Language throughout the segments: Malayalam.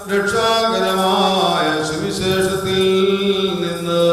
രക്ഷാകരമായ സുവിശേഷത്തിൽ നിന്ന്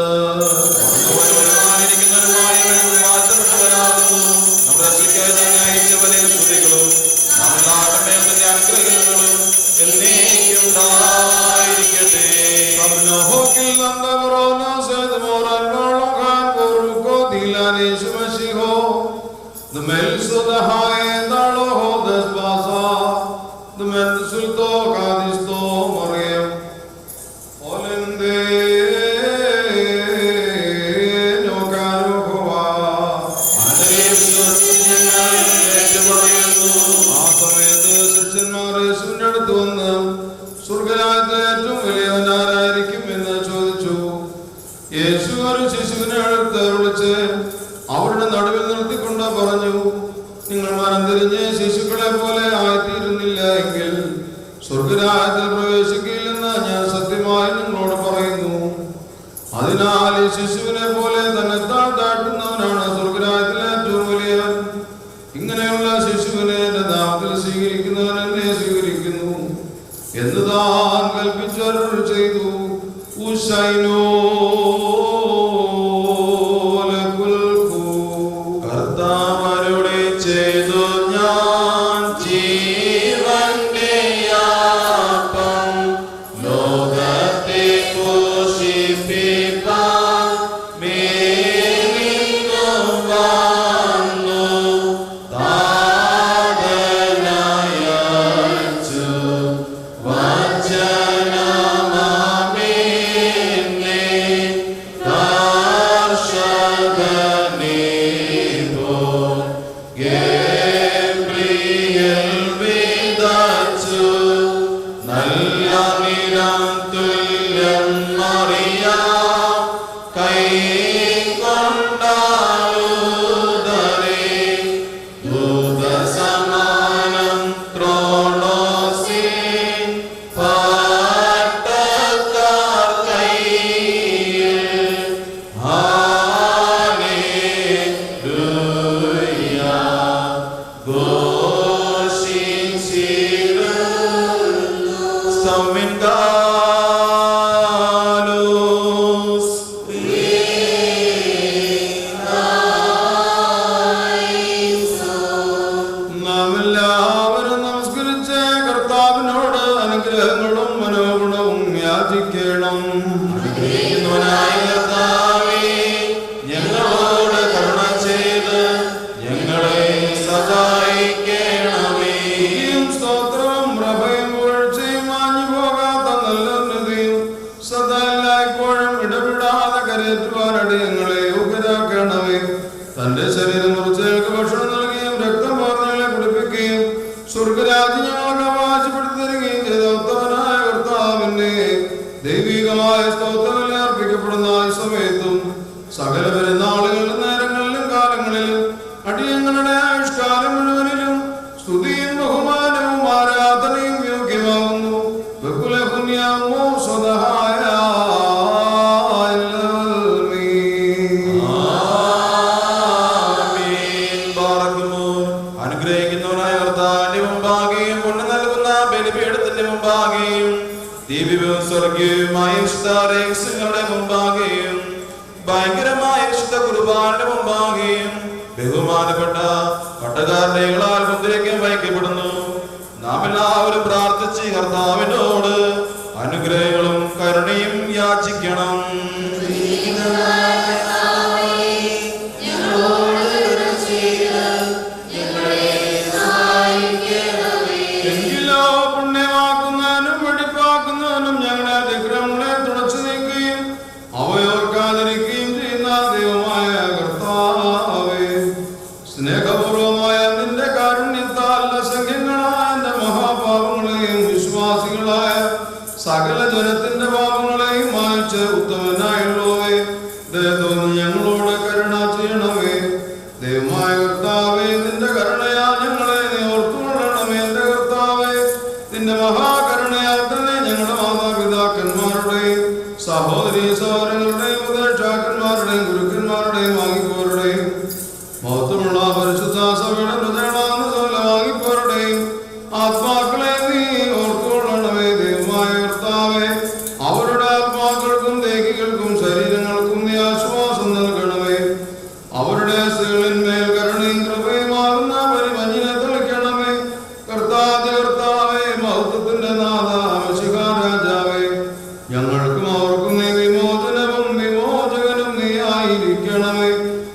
ഞങ്ങൾക്കും അവർക്കും നീ വിമോചനവും വിമോചകനും നീ ആയിരിക്കണമേ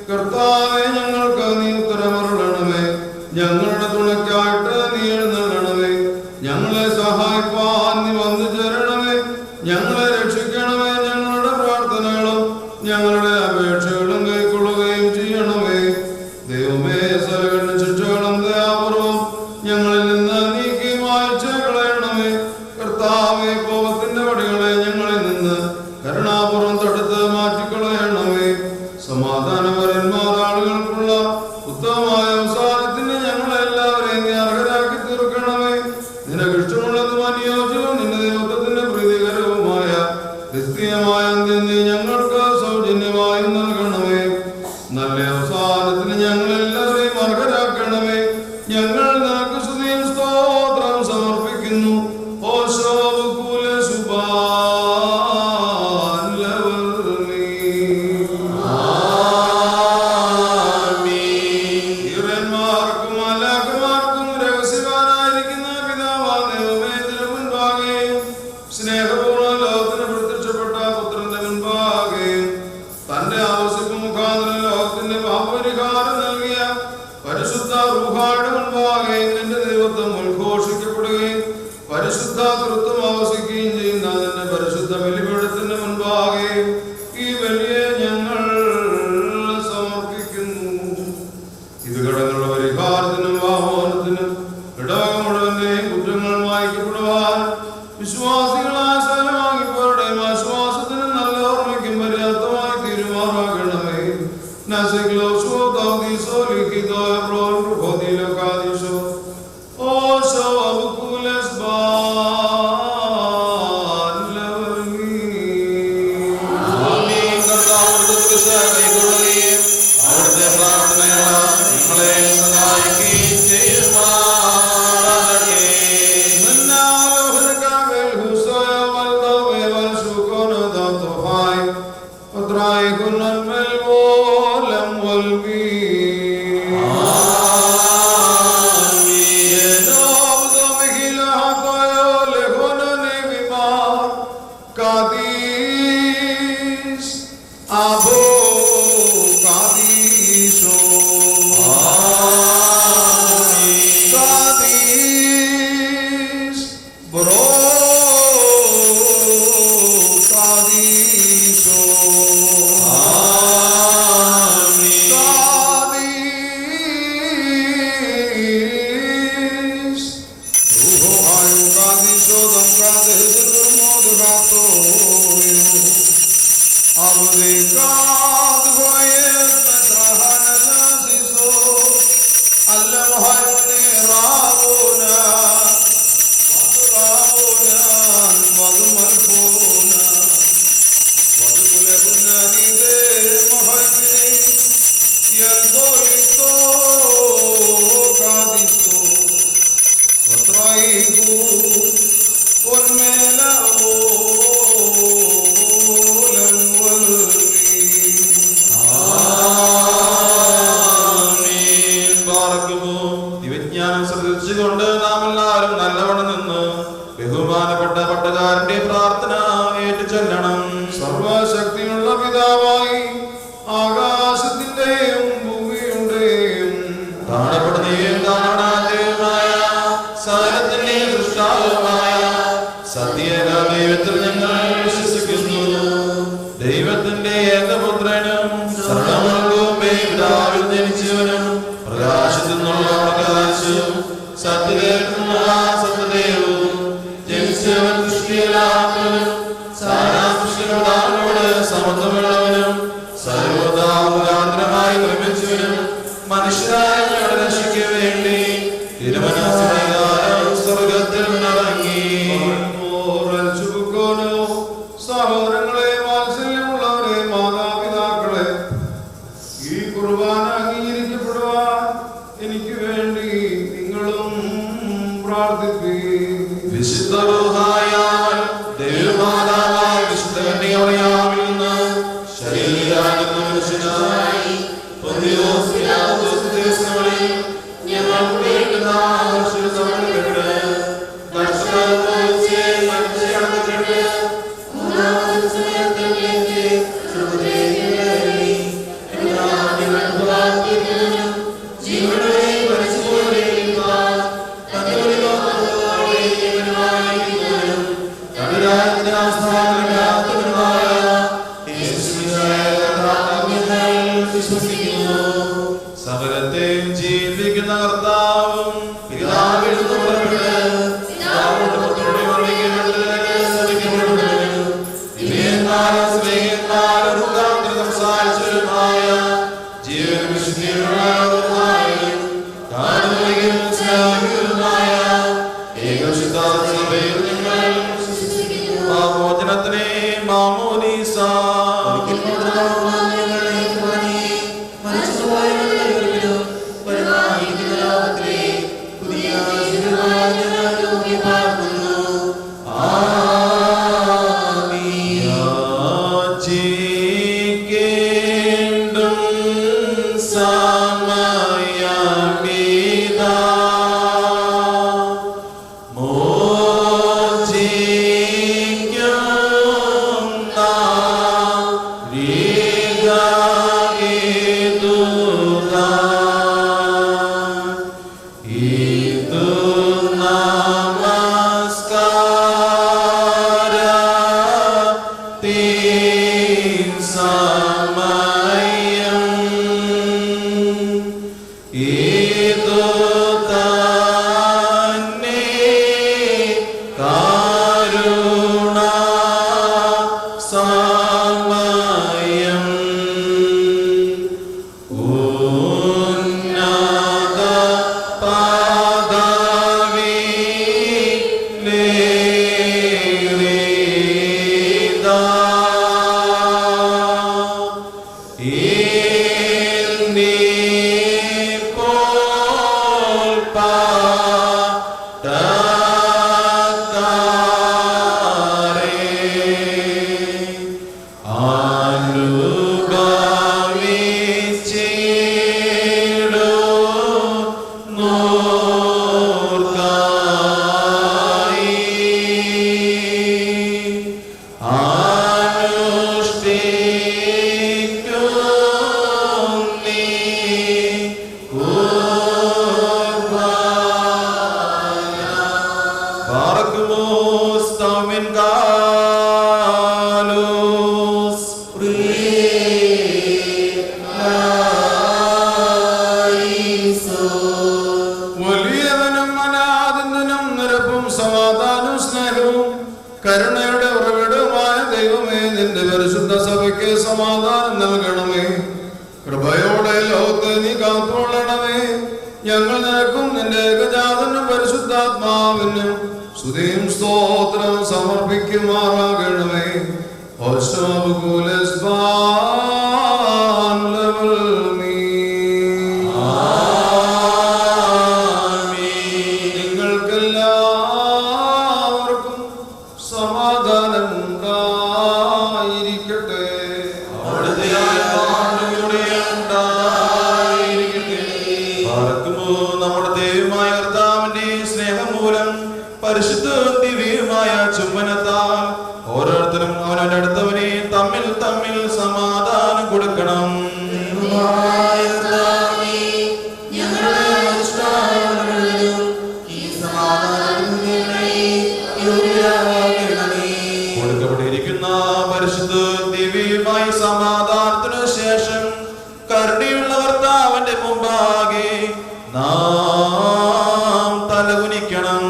കർത്താവേ. നീ ഉത്തരമരുളണമേ. ഞങ്ങളുടെ തുണയ്ക്കായിട്ട് നീ എഴുന്നള്ളണമേ. ഞങ്ങളെ സഹായിപ്പാൻ നീ വന്നു ചേരണമേ. ഞങ്ങളെ രക്ഷിക്കണമേ. ഞങ്ങളുടെ പ്രാർത്ഥനകളും ഞങ്ങളുടെ അപേക്ഷകളും കൈക്കൊള്ളുകയും ചെയ്യണമേ. ദൈവമേ, സകല ശിക്ഷകളും ദയാപൂർവം ഞങ്ങളിൽ നിന്ന് നീക്കി മായ്ച്ചു കളയണമേ. കർത്താവേ, കോപത്തിന്റെ വടികളെ ഞങ്ങളിൽ നിന്ന് കരുണാപൂർവം തടുത്ത് മാറ്റിക്കളയണമേ. സമാധാനപരന്മാർ ആളുകൾക്കുള്ള ഉത്തമമായ അവസാനത്തിന് ഞങ്ങളെല്ലാവരെയും നീ അർഹരാക്കി തീർക്കണമേ. നിനക്ക് ഇഷ്ടമുള്ളതും അനുയോജ്യവും നിന്റെ ദൈവത്വത്തിന്റെ പ്രീതികരവുമായ ക്രിസ്തീയമായ അന്ത്യം നീ ഞങ്ങൾക്ക് സൗജന്യമായി നൽകണമേ. നല്ല അവസാനത്തിന് ഞങ്ങളെല്ലാവരെയും അർഹരാക്കണമേ. ഞങ്ങൾ നിനക്ക് സ്തുതിയും സ്തോത്രം സമർപ്പിക്കുന്നു. ഓശോ പരിശുദ്ധ കൃത്വം ആവസിക്കുകയും ചെയ്യുന്ന അതിന്റെ പരിശുദ്ധ ബലിപീഠത്തിന്റെ മുൻപാകെ ഈ ബലിയെ ഞങ്ങൾ സമർപ്പിക്കുന്നു. ഇത് കടങ്ങളുടെ പരിഹാരത്തിനും ആഹ്വാനത്തിനും ഇടവക മുഴുവന്റെയും കുറ്റങ്ങൾ മായ്ക്കപ്പെടുവാൻ വിശ്വാസികളായ സകലമാകിയവരുടെയും ആശ്വാസത്തിനും നല്ല ഓർമ്മയ്ക്കും പര്യാപ്തമായി തീരുമാറാകണമേ. Amen. മോചനത്തിനെ മാമോദീസ കരുണയുടെ ഉറവിടമായ ദൈവമേ, നിന്റെ പരിശുദ്ധ സഭയ്ക്ക് സമാധാനം നൽകണമേ. കൃപയോടെ ലോകത്തെ നീ കാത്തുകൊള്ളണമേ. ഞങ്ങൾ നിനക്കും നിന്റെ ഏകജാതനും പരിശുദ്ധാത്മാവിനും സ്തുതിയും സ്തോത്രം സമർപ്പിക്കുമാറാകണമേ. നിങ്ങൾക്കെല്ലാവർക്കും സമാധാനം ഉണ്ടായിരിക്കട്ടെ. നമ്മുടെ ദൈവമായ കർത്താവിന്റെ സ്നേഹം മൂലം പരിശുദ്ധ ദിവ്യമായ ചുംബനത്താൽ ഓരോരുത്തരും അവനവന്റെ അടുത്തവനെ തമ്മിൽ തമ്മിൽ സമാധാനം കൊടുക്കണം. കൊടുക്കപ്പെട്ടിരിക്കുന്ന പരിശുദ്ധ ദിവ്യമായ സമാധാനത്തിനു ശേഷം കരുണയുള്ള കർത്താവിന്റെ മുമ്പാകെ നാം തലകുനിക്കണം.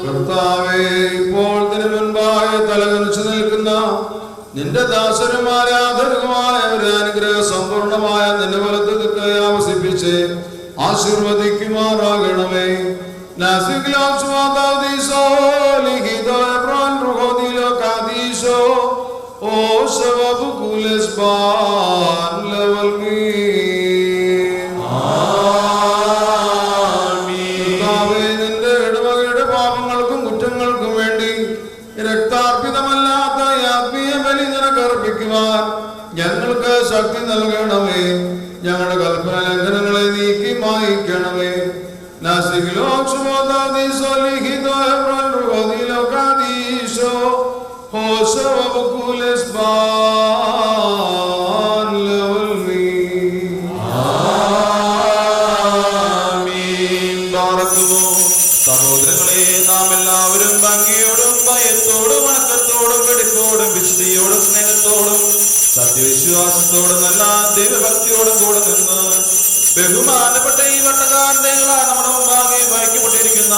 കർത്താവേ, ഇപ്പോൾ ഇതിനു മുൻപായി തലകുനിച്ചു നിൽക്കുന്ന നിന്റെ ദാസരും ആരാധകരുമായ ഒരു അനുഗ്രഹ സമ്പൂർണമായ നിന്റെ വലത്തുക്ക് ആവസിപ്പിച്ച് ആശീർവദിക്കുമാറാകണമേ. നിന്റെ ഇടവകയുടെ പാപങ്ങൾക്കും കുറ്റങ്ങൾക്കും വേണ്ടി രക്താർപ്പിതമല്ലാത്ത ആത്മീയ ബലി നിനക്ക് അർപ്പിക്കുവാൻ ഞങ്ങൾക്ക് ശക്തി നൽകണമേ. ഞങ്ങളുടെ കൽപ്പന ലംഘനങ്ങളെ നീക്കി മായിക്കണമേ. സഹോദരങ്ങളെ, നാം എല്ലാവരും ഭംഗിയോടും ഭയത്തോടും വണക്കത്തോടും വെടിപ്പോടും വിശുദ്ധിയോടും സ്നേഹത്തോടും സത്യവിശ്വാസത്തോടും നല്ല ദൈവഭക്തിയോടും കൂടെ നിന്ന് ബഹുമാനപ്പെട്ട ഈ വട്ടകാരന്റെ നമ്മുടെ മുമ്പാകെ വഹിക്കപ്പെട്ടിരിക്കുന്ന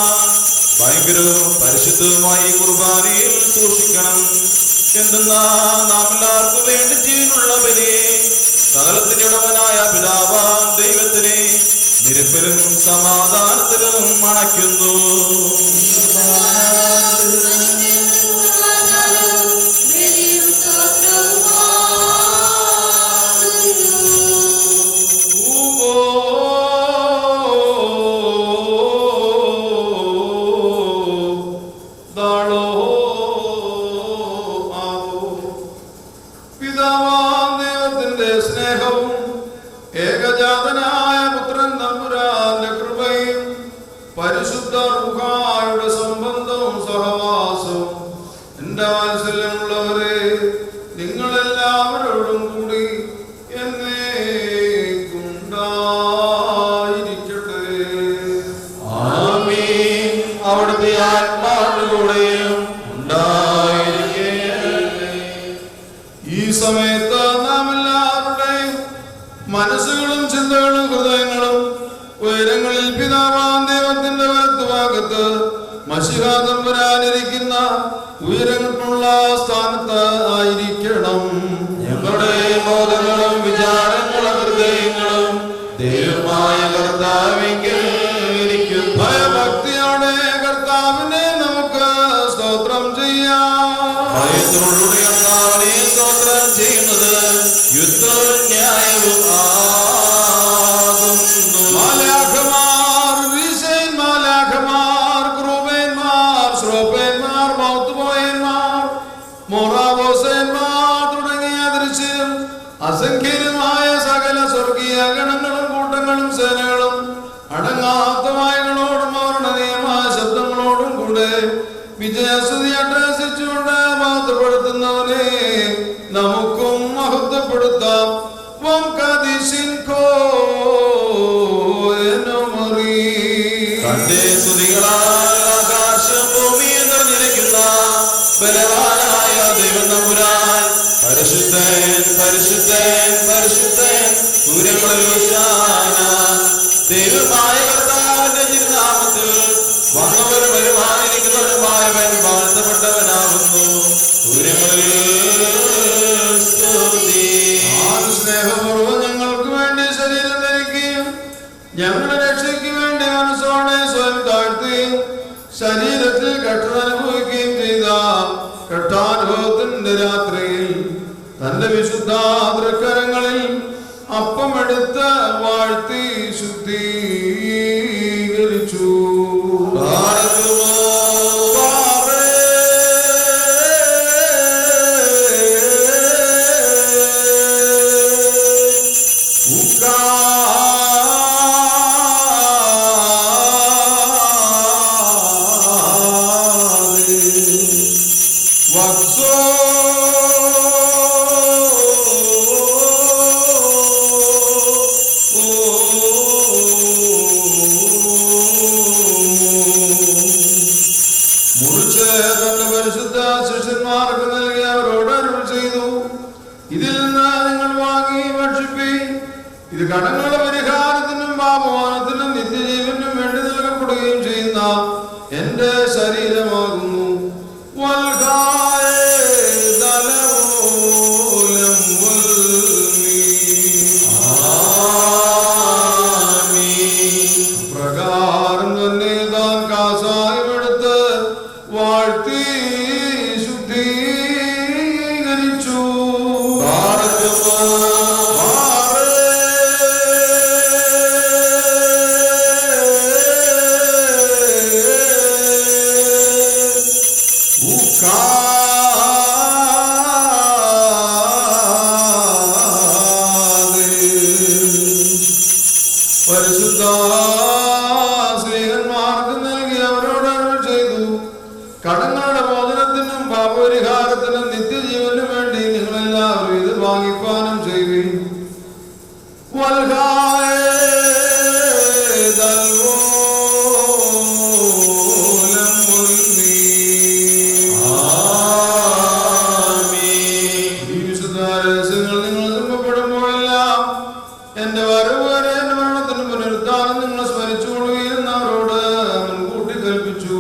ഭയങ്കരവും പരിശുദ്ധവുമായി കുർബാനയിൽ സൂക്ഷിക്കണം. എന്തെന്നാ നാം എല്ലാവർക്കും വേണ്ടി ജീവനുള്ള ബലി സകലത്തിന്റെ ഉടമനായ പിതാവാം ദൈവത്തിനെ നിരപ്പിലും സമാധാനത്തിലും അണയ്ക്കുന്നു. മനസ്സുകളും ചിന്തകളും ഹൃദയങ്ങളും ഉയരങ്ങളിൽ പിതാവാം ദൈവത്തിന്റെ വലത്തുഭാഗത്ത് മശിഹാ തമ്പുരാനിരിക്കുന്ന ഉയരങ്ങൾക്കുള്ള സ്ഥാനത്ത് ആയിരിക്കണം. ഞങ്ങളുടെ ബോധങ്ങളും വിചാരങ്ങളും ഹൃദയങ്ങളും ദൈവമായ കർത്താവിങ്കിൽ ഇരിക്കുന്നു. ഭയഭക്തിയോടെ കർത്താവിനെ നമുക്ക് സ്തോത്രം ചെയ്യാം. ഭയത്തോടുകൂടി കർത്താവിനെ സ്തോത്രം ചെയ്യുന്നത് യുദ്ധവും ന്യായവും ആകുന്നു. മാലാഖമാർ, മാലാഖമാർ, ക്രൂബേന്മാർ, ശ്രോപ്പേന്മാർ, മൗത്തുപോയന്മാർ, മൊറാബോസേന്മാർ തുടങ്ങിയ ദൃശ്യം അസംഖ്യമായ സകല സ്വർഗീയ ഗണങ്ങളും കൂട്ടങ്ങളും സേനകളും അടങ്ങാത്ത വായുകളോടും അവരുടെ നിയമ ശബ്ദങ്ങളോടും കൂടെ വിജയസ്തുതി അട്ടഹസിച്ചുകൊണ്ട് മഹത്വപ്പെടുത്തുന്നവനെ നമുക്കും മഹത്വപ്പെടുത്താം. തന്റെ സ്തുതികളാൽ ആകാശം ഭൂമിയെ നിറഞ്ഞിരിക്കുന്ന ബലവാനായ ദൈവം തമ്പുരാൻ പരിശുദ്ധൻ പരിശുദ്ധൻ പരിശുദ്ധൻ സൂര്യങ്ങളിൽ ഹോശാന. ദൈവമായ കർത്താവിന്റെ തിരുനാമത്തിൽ വന്നവരും വരുവാനിരിക്കുന്നവരുമായവൻ വാഴ്ത്തപ്പെട്ടവനാകുന്നു. സൂര്യങ്ങളിൽ സ്നേഹപൂർവ്വം ഞങ്ങൾക്ക് വേണ്ടി ശരീരം ധരിക്കുകയും ഞങ്ങളുടെ രക്ഷയ്ക്ക് വേണ്ടി മനസ്സോടെ സ്വയം താഴ്ത്തുകയും ശരീരത്തിൽ കഷ്ടത അനുഭവിക്കുകയും ചെയ്ത കഷ്ടാനുഭവത്തിന്റെ രാത്രിയിൽ തന്റെ വിശുദ്ധ തൃക്കരങ്ങളിൽ അപ്പമെടുത്ത് വാഴ്ത്തി ശുദ്ധീകരിച്ചു. ശിഷ്യന്മാർക്ക് നൽകി അവരോട് അരുൾ ചെയ്തു, ഇതിൽ നിന്ന് നിങ്ങൾ വാങ്ങി ഭക്ഷിപ്പീൻ. ഇത് കടങ്ങളുടെ പരിഹാരത്തിനും പാപമോചനത്തിനും നിത്യജീവനും വേണ്ടി നൽകപ്പെടുകയും ചെയ്യുന്ന എന്റെ ശരീരമാകുന്നു. പ്രകാരം തന്നെ താൻ കാസായമെടുത്ത് വാഴ്ത്തി ശുദ്ധീകരിച്ചു. പരിശുദ്ധ സ്ത്രീകന്മാർക്ക് നൽകി അവരോട് അരുൾ ചെയ്തു, കടങ്ങളുടെ മോചനത്തിനും പാപപരിഹാരത്തിനും നിത്യജീവനും വേണ്ടി നിങ്ങളെല്ലാവരും ഇത് വാങ്ങിപ്പാനം ചെയ്യുകയും നിങ്ങൾ തുമ്പപ്പെടുമ്പോഴെല്ലാം എന്റെ വരവ് വരെ എന്റെ മരണത്തിനും പുനരുദ്ധാനം നിങ്ങൾ സ്മരിച്ചുകൊള്ളുകയും അവരോട് മുൻകൂട്ടി കൽപ്പിച്ചു.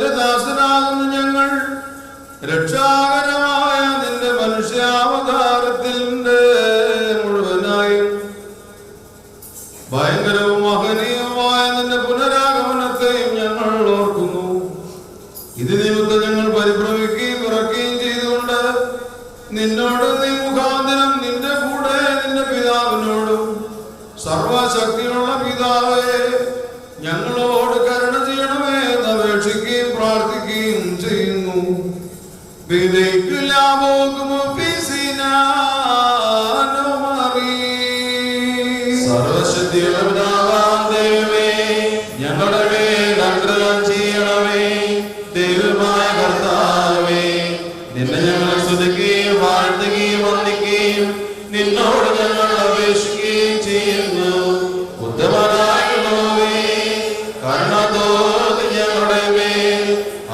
നിന്റെ ദാസനാകുന്ന ഞങ്ങൾ രക്ഷാകരമായ നിന്റെ മനുഷ്യാവതാരത്തിന്റെ മുഴുവനായും ഭയങ്കരവും മഹനീയവുമായ നിന്റെ പുനരാഗമനത്തെയും ഞങ്ങൾ ഓർക്കുന്നു. ഇത് നിമിത്തം ഞങ്ങൾ പരിഭ്രമിക്കുകയും വിറക്കുകയും ചെയ്തുകൊണ്ട് നിന്നോട് നീ മുഖാന്തരം നിന്റെ കൂടെ നിന്റെ പിതാവിനോടും സർവശക്തിയുള്ള പിതാവേ ഞങ്ങളോട് കരുണ ചെയ്യണമേ എന്ന് അപേക്ഷിക്കുകയും പ്രാർത്ഥിക്കുകയും ചെയ്യുന്നു. സർവശക്തിയുള്ള പിതാവാം ദൈവമേ, ഞങ്ങളുടെ മേൽ അനുഗ്രഹം ചെയ്യണമേ. ദൈവമായ കർത്താവേ, നിന്നെ ഞങ്ങൾ സ്തുതിക്കുകയും വാഴ്ത്തുകയും വന്ദിക്കുകയും നിന്നോട് ഞങ്ങൾ അപേക്ഷിക്കുകയും ചെയ്യുന്നു. ഉത്തമനായുള്ളവേ, കരുണ തോന്നി ഞങ്ങളുടെ മേൽ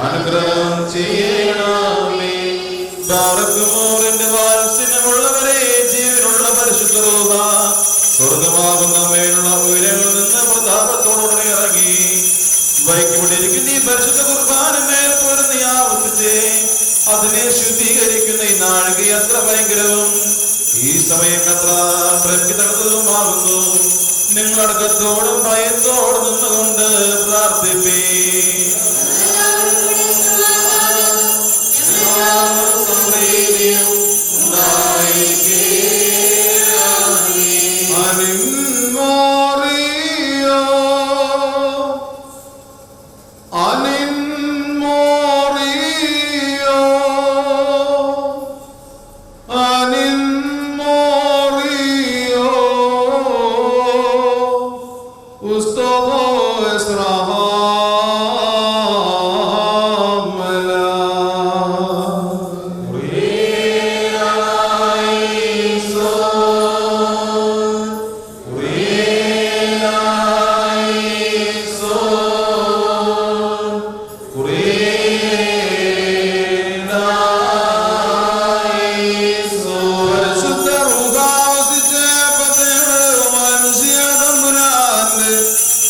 അനുഗ്രഹം ചെയ്യണമേ. ബാറക്കുമോറിന്റെ വാത്സല്യമുള്ളവരെ, ജീവനുള്ള പരിശുദ്ധ റൂഹ സ്വർഗമാകുന്ന മേലുള്ള ഉയരങ്ങളിൽ നിന്ന് പ്രതാപത്തോടെ ഇറങ്ങി വൈകിക്കൊണ്ടിരിക്കുന്ന ഈ പരിശുദ്ധ കുർബാനമേൽ പോരുന്ന ആവർത്തിച്ച് അതിനെ ശുദ്ധീകരിക്കുന്ന ഈ നാഴിക എത്ര ഭയങ്കരവും ഈ സമയം എത്ര പ്രഖ്യാതവുമാകുന്നു. നിങ്ങളടക്കത്തോടും ഭയത്തോടും നിന്നുകൊണ്ട് പ്രാർത്ഥിപ്പേ.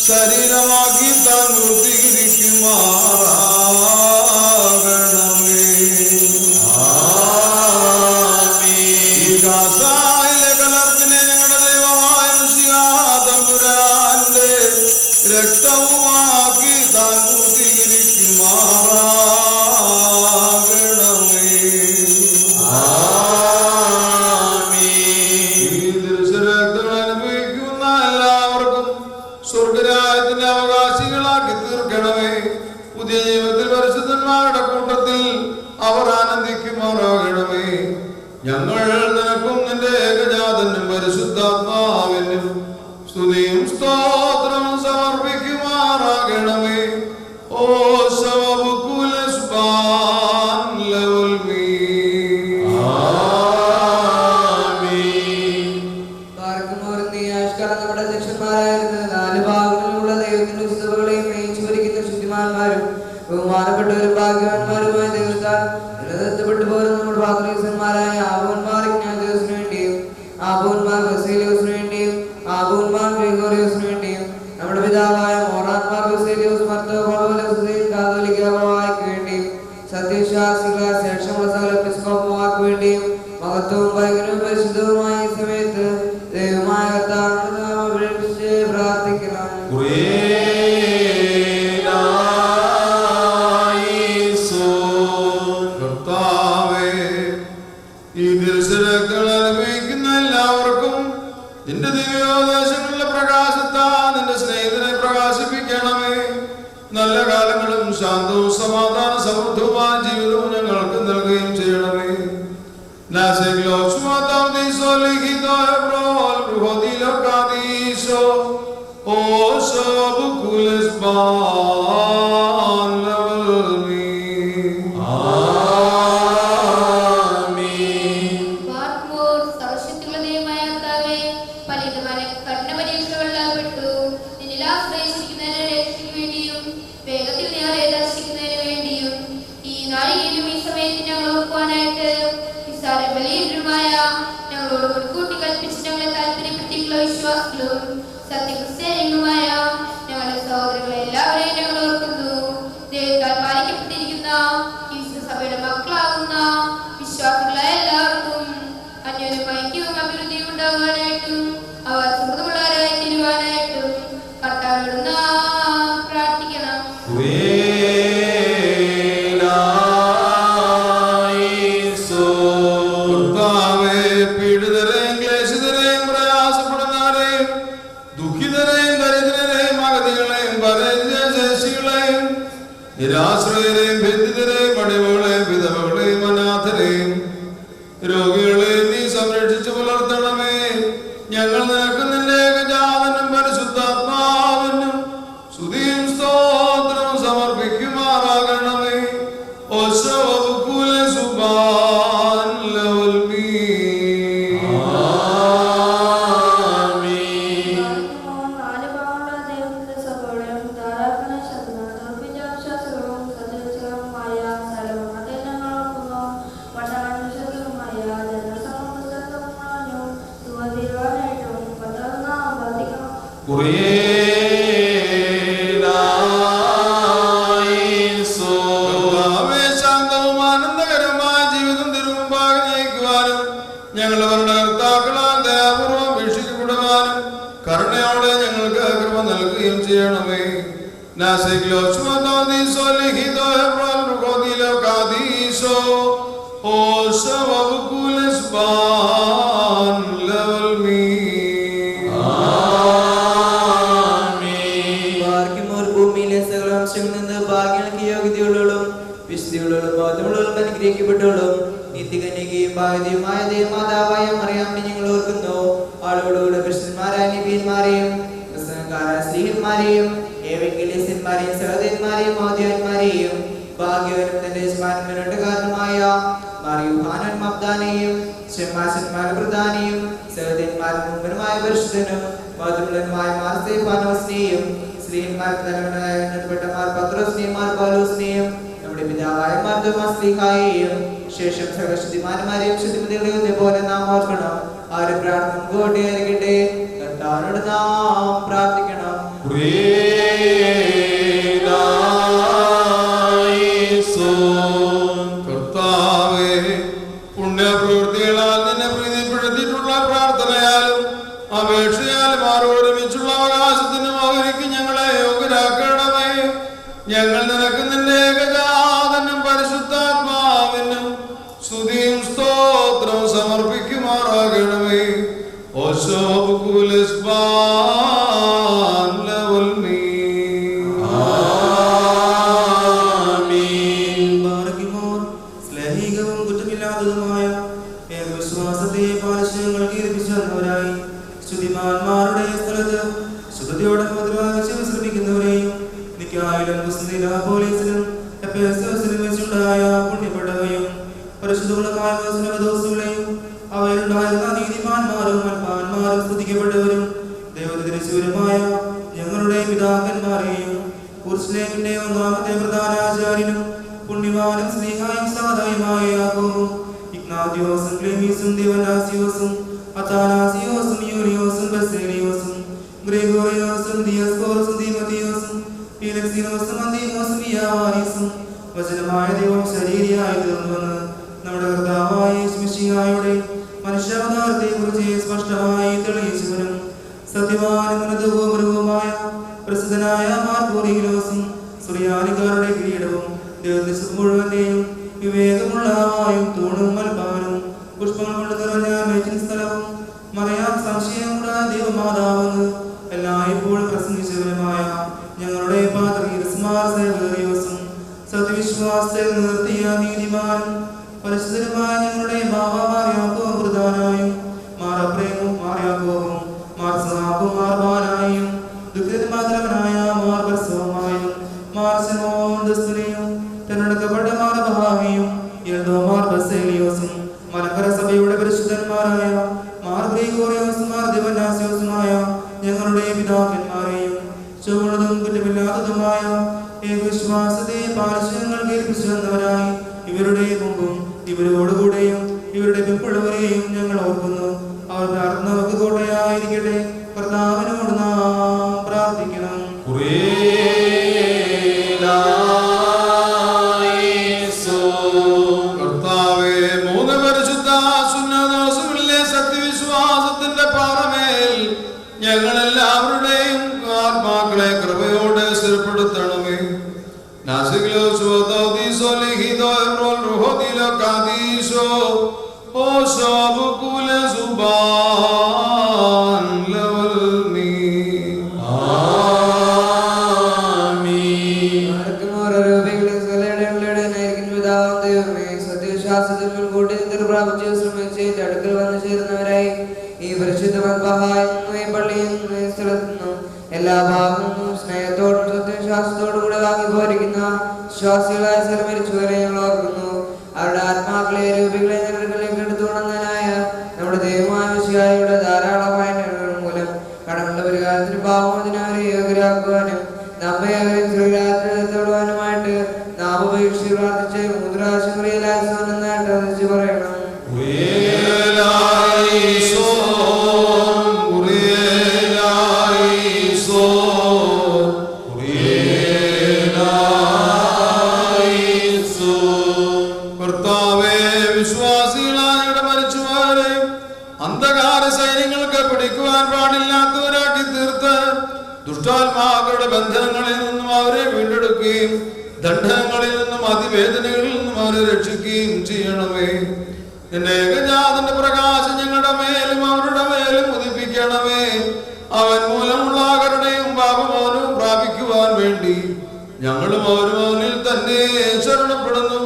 ശരീരമാക്കി താൻ പൂർത്തീകരിക്കുമാറാകണമേ. കലർത്തിനെ ഞങ്ങളുടെ ദൈവമായ തമ്പുരാന്റെ രക്തവുമാക്കി താൻ പൂർത്തീകരിക്കുമാറാകണമേ. അനുഭവിക്കുന്ന എല്ലാവർക്കും സ്വർഗരാജ്യത്തിന്റെ അവകാശികളാക്കി തീർക്കണമേ. പുതിയ ജീവിതത്തിൽ പരിശുദ്ധന്മാരുടെ കൂട്ടത്തിൽ അവർ ആനന്ദിക്കുമാറാകണമേ. ഞങ്ങൾ നിനക്കും നിന്റെ ഏകജാതനും പരിശുദ്ധാത്മാവിനും സ്തുതിയും സ്തോത്രവും സമർപ്പിക്കുമാറാകണമേ. ഓ ബഹുമാനപ്പെട്ടവരും ഭാഗ്യവാന്മാരുമായ ദൈവത്താൽ നിലനിർത്തപ്പെട്ടു പോലും നമ്മുടെ ഭാഗ്യവാന്മാരായ ആബോന്മാർ ഇഗ്നാത്യോസിനു വേണ്ടിയും ആബോന്മാർ ബസേലിയോസിനു വേണ്ടിയും ആബോന്മാർ ഗ്രിഗോറിയോസിനു വേണ്ടിയും നമ്മുടെ പിതാവായ മോറാന്മാർ ബസേലിയോസ് മർത്തോസ് കാതോലിക്ക ബാവയ്ക്ക് വേണ്ടിയും സത്യവിശ്വാസികളായ ശേഷമുള്ള സകല എപ്പിസ്കോപ്പുമാർക്ക് വേണ്ടിയും മഹത്വവും ഭയങ്കരവും പരിശുദ്ധവുമായ ഈ സമയത്ത് ദൈവമായ കർത്താവിനെ നാം അപേക്ഷിച്ച് പ്രാർത്ഥിക്കണം. അനുഭവിക്കുന്ന എല്ലാവർക്കും നിന്റെ ദിവ്യോദേശങ്ങളുടെ പ്രകാശത്താ നിന്റെ സ്നേഹിതനെ പ്രകാശിപ്പിക്കണമേ. നല്ല കാലങ്ങളും ശാന്തവും സമാധാന സമൃദ്ധവുമായ ജീവിതവും ഞങ്ങൾക്ക് നൽകുകയും ചെയ്യണമേ. സത്യക്രിസ്ത്യാനികളുമായ ഞങ്ങളുടെ സഹോദരങ്ങളെ എല്ലാവരെയും ഞങ്ങൾ ഓർക്കുന്നു. ദൈവത്താൽ പാലിക്കപ്പെട്ട വിളിക്കപ്പെട്ടിരിക്കുന്ന ക്രിസ്തു സഭയുടെ മക്കളാകുന്ന വിശ്വാസികളായ എല്ലാവർക്കും അന്യോന്യം ഐക്യവും അഭിവൃദ്ധിയും ഉണ്ടാകാനായിട്ടും അവർ സുഹൃത്തുമുള്ളവരായി തീരുവാനായിട്ടും കർത്താവിനോട് നാം പ്രാർത്ഥിക്കണം. പീഡിതരെയും ക്ലേശിതരെയും പ്രയാസപ്പെടുന്നവരെയും ദുഃഖിതരെയും ദരിദ്രരെയും അഗതികളെയും പരശേഷികളെയും നിരാശ്രയരെയും ബന്ധിതരെയും അടിമകളെയും വിധവകളെയും അനാഥരെയും രോഗികളെയും നീ സംരക്ഷിച്ചു പുലർത്തണമേ. ഞങ്ങൾ നിനക്ക് നിന്റെ ഏകജാതനും പരിശുദ്ധാത്മാവിനും സ്തുതിയും സ്തോത്രവും സമർപ്പിക്കുമാറാകണമേ. ശാന്തവും ആനന്ദകരമായ ജീവിതം തിരുമുമ്പാകെ നയിക്കുവാനും ഞങ്ങളുടെ ഭരണകർത്താക്കളാൽ ദയാപൂർവം വീക്ഷിക്കപ്പെടുവാനും കരുണയോടെ ഞങ്ങൾക്ക് കൃപ നൽകുകയും ചെയ്യണമേ. ഭൂമിയിലെ സകല അംശങ്ങളിൽ നിന്ന് ഭാഗ്യങ്ങൾക്ക് യോഗ്യതയുള്ളതും വിശുദ്ധിയുള്ളതും ബോധമുള്ളതും അനുഗ്രഹിക്കപ്പെട്ടുള്ളതും നിത്യകന്യകയും ഭാഗ്യതയുമായ ദേവമാതാവായ മറിയാമിനെ ഞങ്ങൾ ഓർക്കുന്നു. ആളോടുകൂടെ പുരുഷന്മാരായ നബിയന്മാരെയും സ്ത്രീഹന്മാരെയും ഏവെങ്കിലേസന്മാരെയും സഹോദരന്മാരെയും മോദിയന്മാരെയും ഭാഗ്യവനും തന്റെ യജമാനന്മാരുടെ കാരണമായ മറിയുഹാനൻ മബ്ദാനെയും ഷെമാശന്മാരുടെ പ്രധാനിയും സഹോദരന്മാരും മുമ്പനുമായ പരിശുദ്ധനും ബോധമുള്ളതുമായ മാർസ്തേഫാനോസിനെയും സ്ത്രീന്മാർക്ക് തലവനായ ഉന്നതപ്പെട്ടമാർ പത്രോസിനെയും മാർ പൗലോസിനെയും നമ്മുടെ പിതാവായ മാർ തോമാസ്ലീഹായെയും ശേഷം സകലശുദ്ധിമാന്മാരെയും ശുദ്ധിമതികളെയും പോലെ നാം ഓർക്കണം. ആരും പ്രാർത്ഥന കോട്ടയായിരിക്കട്ടെ. കർത്താവിനോട് നാം പ്രാർത്ഥിക്കണം. കർത്താവേ, പുണ്യപ്രവൃത്തികളാൽ നിന്നെ പ്രീതിപ്പെടുത്തിയിട്ടുള്ള പ്രാർത്ഥനയാലും അപേക്ഷയാലും ആരോടുമിച്ചുള്ള അവകാശത്തിനും അവർക്ക് ഞങ്ങളെ യോഗ്യരാക്കണമേ. ഞങ്ങൾ നിനക്ക് നിന്റെ ഏകജാതനും പരിശുദ്ധാത്മാവിനും സ്തുതിയും സ്തോത്രവും സമർപ്പിക്കുമാറാകണമേ. സ്ലൈഹികവും കുറ്റമില്ലാത്തതുമായ ഏകവിശ്വാസത്തെ പാർശ്വങ്ങൾ കീർത്തിച്ചവരായി സ്തുതിമാന്മാരുടെ സ്ഥലത്ത് ശുദ്ധതയോടെ ശ്രമിക്കുന്നവരെയും നിക്കായിലും പോലീസിലും വെച്ചുണ്ടായ പുണ്യപ്പെട്ടവയും പരിശുദ്ധങ്ങളായ ദിവസങ്ങളെയും അവയിലുണ്ടായിരുന്ന നീതിമാന്മാരും മൽപ്പാന്മാരും സ്തുതിക്കപ്പെട്ടവരും ദൈവത്തിരശൂരമായ ഞങ്ങളുടെ പിതാക്കന്മാരെയും ഉർസ്ലേമിന്റെ ഒന്നാമത്തെ പ്രധാനാചാര്യനും പുണ്യവാനും സ്നേഹായും സാധായുമായ യാക്കോബും ഇഗ്നാത്യോസും ക്ലെമീസും ദിവനാസിയോസും അതാനാസിയോസും യൂലിയോസും ബസേലിയോസും ഗ്രെഗോറിയോസും ദിയസ്കോറും തീമത്തിയോസും ഫീലക്സിനോസും അന്തീമോസും യാവാരീസും വചനമായ ദൈവം ശരീരിയായി തീർന്നുവെന്ന് നമ്മുടെ കർത്താവായ യേശുമിശിഹായുടെ മനുഷ്യാവതാരത്തെ കുറിച്ച് സ്പഷ്ടമായി തെളിയിച്ചവനും സത്യവാനും ഉന്നതവുമായ പ്രസിദ്ധനായ മാർക്കോറിയോസും സുറിയാനിക്കാരുടെ കിരീടവും ദേവദേശം മുഴുവന്റെയും വിവേകമുള്ളതായും തൂണും മൽപ്പാനും പുഷ്പങ്ങൾ കൊണ്ട് നിറഞ്ഞ മേച്ചിൻ സ്ഥലവും മറിയാം സംശയം കൂടാതെ ദൈവമാതാവെന്ന് എല്ലായ്പ്പോഴും പ്രസംഗിച്ചവരുമായ ഞങ്ങളുടെ പാത്രീയസും സത്യവിശ്വാസത്തിൽ നിർത്തിയ നീതിമാനും പരിശുദ്ധരുമായ ഞങ്ങളുടെ മാവാമാറിയാക്കോ പ്രധാനായും മാറപ്രേമും മാറിയാക്കോവും മാർസഹാബും മാർബാനായും ദുഃഖിതമാതരവനായ മാർബർസവുമായും മാർസനോന്തസ്തുനെയും തെരഞ്ഞെടുക്കപ്പെട്ട മാർബഹായും യദോ മാർബസേലിയോസും മലങ്കര സഭയുടെ പരിശുദ്ധന്മാരായ മാർ ഗ്രിഗോറിയോസും മാർ ദിവനാസിയോസുമായ ഞങ്ങളുടെ പിതാക്കന്മാരെയും ചുവടും കുറ്റമില്ലാത്തതുമായ ഏകവിശ്വാസത്തെ പാർശ്വങ്ങൾ കേൾപ്പിച്ചു വന്നവരായി ഇവരുടെ മുമ്പും ഇവരോടുകൂടെയും ഇവരുടെ പിമ്പുള്ളവരെയും ഞങ്ങൾ ഓർക്കുന്നു. അവർ പ്രാർത്ഥന നമുക്ക് കോട്ടയായിരിക്കട്ടെ. കർത്താവിനോട് നാം പ്രാർത്ഥിക്കണം. solihido ebrol ruhodilo kadisho oshabu kule zuban levalmi ആമീൻ. ആർക്കും ഓരോ രൂപകളും സ്വലയുടെ നയിക്കുന്ന പിതാവും ദൈവമേ സത്യവിശ്വാസത്തിൽ മുൻകൂട്ടി നിദ്ര പ്രാപിച്ച് ശ്രമിച്ച് അടുക്കൽ വന്നു ചേരുന്നവരായി ഈ പരിശുദ്ധ മദ്ബഹായിൽ നിന്നും ഈ പള്ളിയിൽ നിന്നും ഈ സ്ഥലത്തു നിന്നും എല്ലാ ഭാഗത്തു നിന്നും സ്നേഹത്തോടും സത്യവിശ്വാസത്തോടും കൂടെ വാങ്ങിപ്പോരിക്കുന്ന വിശ്വാസികളായ സ്ഥലമരിച്ചുവരെ ഞങ്ങൾ ഓർക്കുന്നു. അവരുടെ ആത്മാക്കളെ രൂപികളെ ഞങ്ങളിലേക്ക് എടുത്തുകൊണ്ടുവന്നതിനായ നമ്മുടെ ദൈവമായ വിശുദ്ധിയുടെ ധാരാളമായ നേട്ടങ്ങൾ മൂലം കടങ്ങളുടെ പരിഹാരത്തിന് പാവമോചനം അവരെ യോഗ്യരാക്കുവാനും നമ്മെ അവരെ ശ്രീരാത്രിത്തോടുവാനുമായിട്ട് നാം ഉപേക്ഷിച്ച് പ്രാർത്ഥിച്ച് മുദ്രാശുക്രിയലാസനായിട്ട് അറിയിച്ചു പറയണം. കർത്താവേ, വിശ്വാസികളായുടെ മരിച്ചുപോരെ അന്ധകാര സൈന്യങ്ങൾക്ക് പിടിക്കുവാൻ പാടില്ലാത്തവരാക്കി തീർത്ത് ദുഷ്ടാത്മാക്കളുടെ ബന്ധനങ്ങളിൽ നിന്നും അവരെ വീണ്ടെടുക്കുകയും ദണ്ഡനങ്ങളിൽ നിന്നും അതിവേദനകളിൽ നിന്നും അവരെ രക്ഷിക്കുകയും ചെയ്യണമേ. എന്റെ ഏകജാതന്റെ പ്രകാശം ഞങ്ങളുടെ മേലും അവരുടെ മേലും ഉദിപ്പിക്കണമേ. അവൻ മൂലമുള്ള കരുണയും പാപമോനവും പ്രാപിക്കുവാൻ വേണ്ടി ഞങ്ങളും ഓരോനിൽ തന്നെ ശരണപ്പെടുന്നു.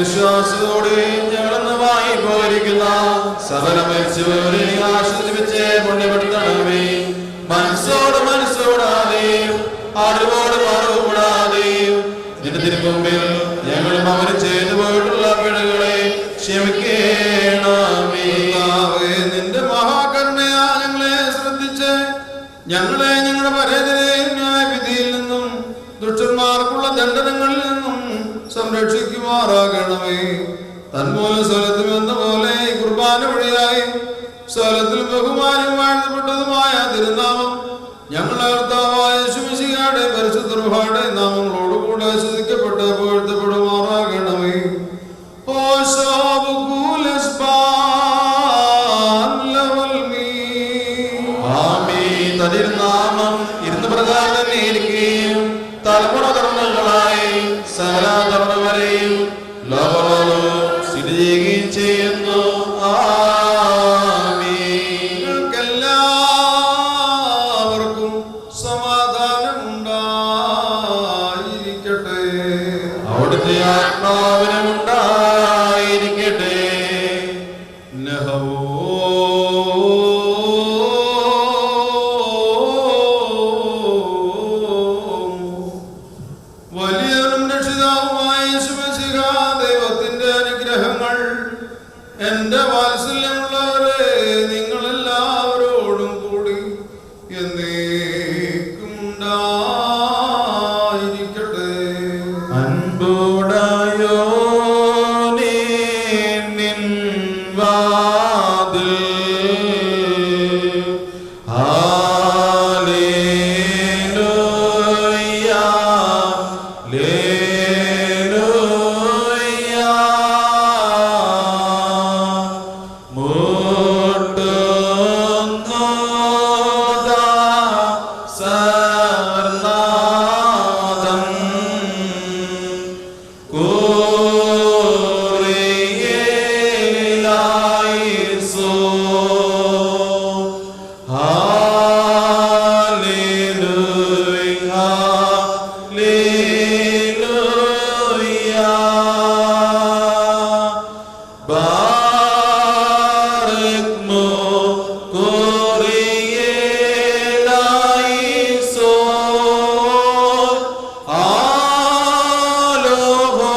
വിശ്വാസത്തോടെ ഞങ്ങളെന്ന് വാങ്ങിപ്പോയിരിക്കുന്ന സകല മരിച്ചവരെ ആശ്വസിപ്പിച്ച് പുണ്യപ്പെടുത്തണമേ. മനസ്സോടാതെയും അറിവോട് മറുകൂടാതെയും നിന്റെ തിരുമുമ്പിൽ ഞങ്ങളും അവന് ചെയ്തു പോയിട്ടുള്ള പിഴകളെ ക്ഷമിക്കണമേ. നിന്റെ മഹാകരുണയാ ഞങ്ങളെ ശ്രദ്ധിച്ച് ഞങ്ങളെ ഞങ്ങളുടെ പരേതരെയും ന്യായവിധിയിൽ നിന്നും ദുഷ്ടന്മാർക്കുള്ള ദണ്ഡനങ്ങളിൽ നിന്നും സംരക്ഷിക്കുമാറാകണമേ. തന്മൂലം സ്വലത്തും എന്ന പോലെ ഈ കുർബാന വഴിയായി സ്വലത്തിൽ ബഹുമാനം വാഴ്ത്തപ്പെട്ടതുമായ തിരുനാമം ഞങ്ങളുടെ കർത്താവായ യേശുമിശിഹായുടെ പരിശുദ്ധ റൂഹായുടെ നാമങ്ങളോടുകൂടെ സ്തുതിക്കപ്പെട്ട് പുകഴ്ത്തപ്പെടുമാറാകണമേ. നാമം ഇരുന്ന് പ്രകാരം തന്നെ ഇരിക്കുകയും തലമുറ തലമുറകളായി സകല തലമുറ വരെയും ലോകലോകം സ്ഥിതി ചെയ്യുകയും ചെയ്യുന്നു. എല്ലാവർക്കും സമാധാനം ഉണ്ടായിരിക്കട്ടെ. അവിടുത്തെ ആത്മാവിനും ഉണ്ടായിരിക്കട്ടെ. വലിയവനും രക്ഷിതാവുമായ യേശുമിശിഹാ ദൈവത്തിന്റെ അനുഗ്രഹങ്ങൾ എന്റെ വാത്സല്യമുള്ളവരെ നിങ്ങളെല്ലാവരോടും കൂടി എന്നേക്കും ഉണ്ടായിരിക്കട്ടെ. അൻപുടയോനേ നിൻ വാതിൽ ഹല്ലേലൂയ ഹല്ലേലൂയ മുട്ടുന്നോദാ സർനാദം കോറിയേലായിസോ ഹല്ലേലൂയ ഹല്ലേലൂയ ബാരക്മോ കോറിയേലായിസോ ആലോഹോ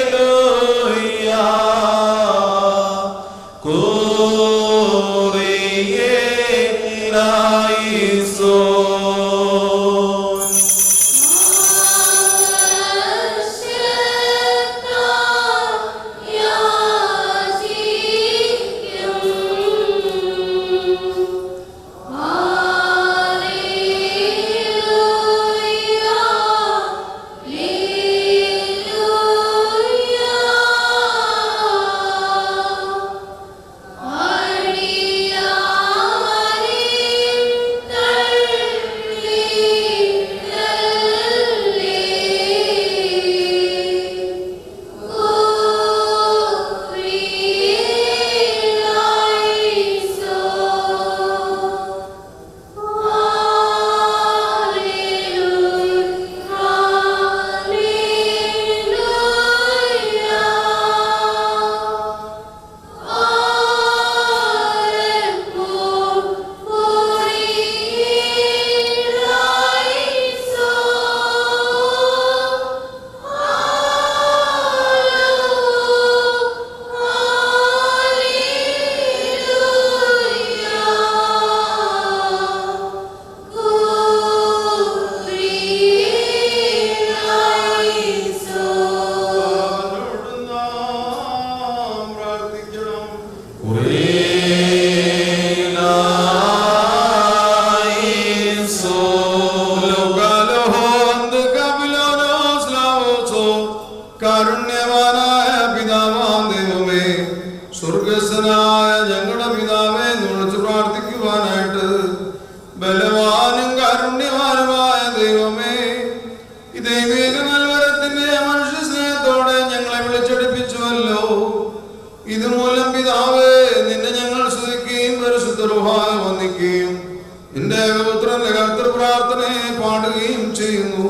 ഹല്ലേലൂയ കോറിയേലായിസോ Hallelujah. എന്ന് വിളിച്ച് പ്രാർത്ഥിക്കുവാനായിട്ട് ബലവാനും കാരുണ്യവാനുമായ ദൈവമേ, ഈ ദൈവിക നൽവരത്തിന്റെ മനുഷ്യ സ്നേഹത്തോടെ ഞങ്ങളെ വിളിച്ചടിപ്പിച്ചുവല്ലോ. ഇതുമൂലം പിതാവേ, നിന്നെ ഞങ്ങൾ സ്തുതിക്കുകയും പരിശുദ്ധ റൂഹായെ വന്ദിക്കുകയും നിന്റെ ഏകപുത്രന്റെ കർത്തൃ പ്രാർത്ഥനയെ പാടുകയും ചെയ്യുന്നു.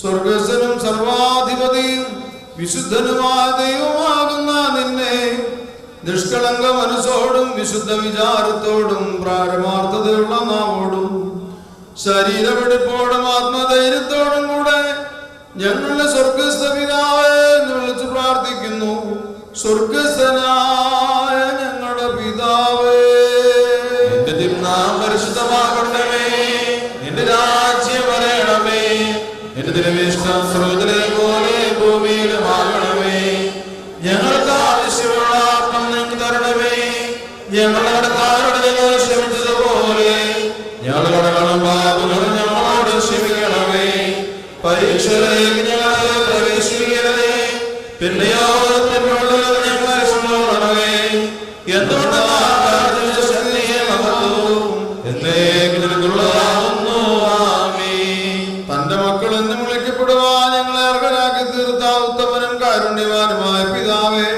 സ്വർഗസ്ഥനും സർവാധിപതിയും വിശുദ്ധനുമായ ദൈവമാകുന്ന നിന്നെ നിഷ്കളങ്ക മനസ്സോടും വിശുദ്ധ വിചാരത്തോടും പ്രാരമാർത്ഥതയുള്ള നാവോടും ശരീരമെടുപ്പോടും ആത്മധൈര്യത്തോടും കൂടെ ഞങ്ങളുടെ സ്വർഗസ്ഥ പിതാവേ എന്ന് വിളിച്ച് പ്രാർത്ഥിക്കുന്നു. സ്വർഗസ്ഥനായ ഞങ്ങളുടെ പിതാവേ, നിന്റെ തിരുനാമം പരിശുദ്ധമാകണമേ, നിന്റെ രാജ്യം വരണമേ, നിന്റെ തിരുവിഷ്ടം സ്വർഗ്ഗത്തിലെ പോലെ ഭൂമിയിലുമാകണമേ. ഞങ്ങൾക്ക് ആവശ്യമുള്ള അപ്പം ഞങ്ങൾക്ക് തരണമേ. ഞങ്ങളുടെ കടക്കാരോട് ഞങ്ങൾ ക്ഷമിച്ചതുപോലെ ഞങ്ങളുടെ കടകളും പാപങ്ങളും ഞങ്ങളോട് ക്ഷമിക്കണമേ. പരീക്ഷയിലേക്ക് ഞങ്ങളെ പ്രവേശിപ്പിക്കരുതേ, പിന്നെയോ ഞങ്ങളെ രക്ഷിക്കണമേ. എന്തുകൊണ്ടാകുന്നു തന്റെ മക്കൾ എന്ന് വിളിക്കപ്പെടുവാൻ ഞങ്ങളെ അർഹരാക്കി തീർത്ത ഉത്തമനും കാരുണ്യവാനുമായ പിതാവേ,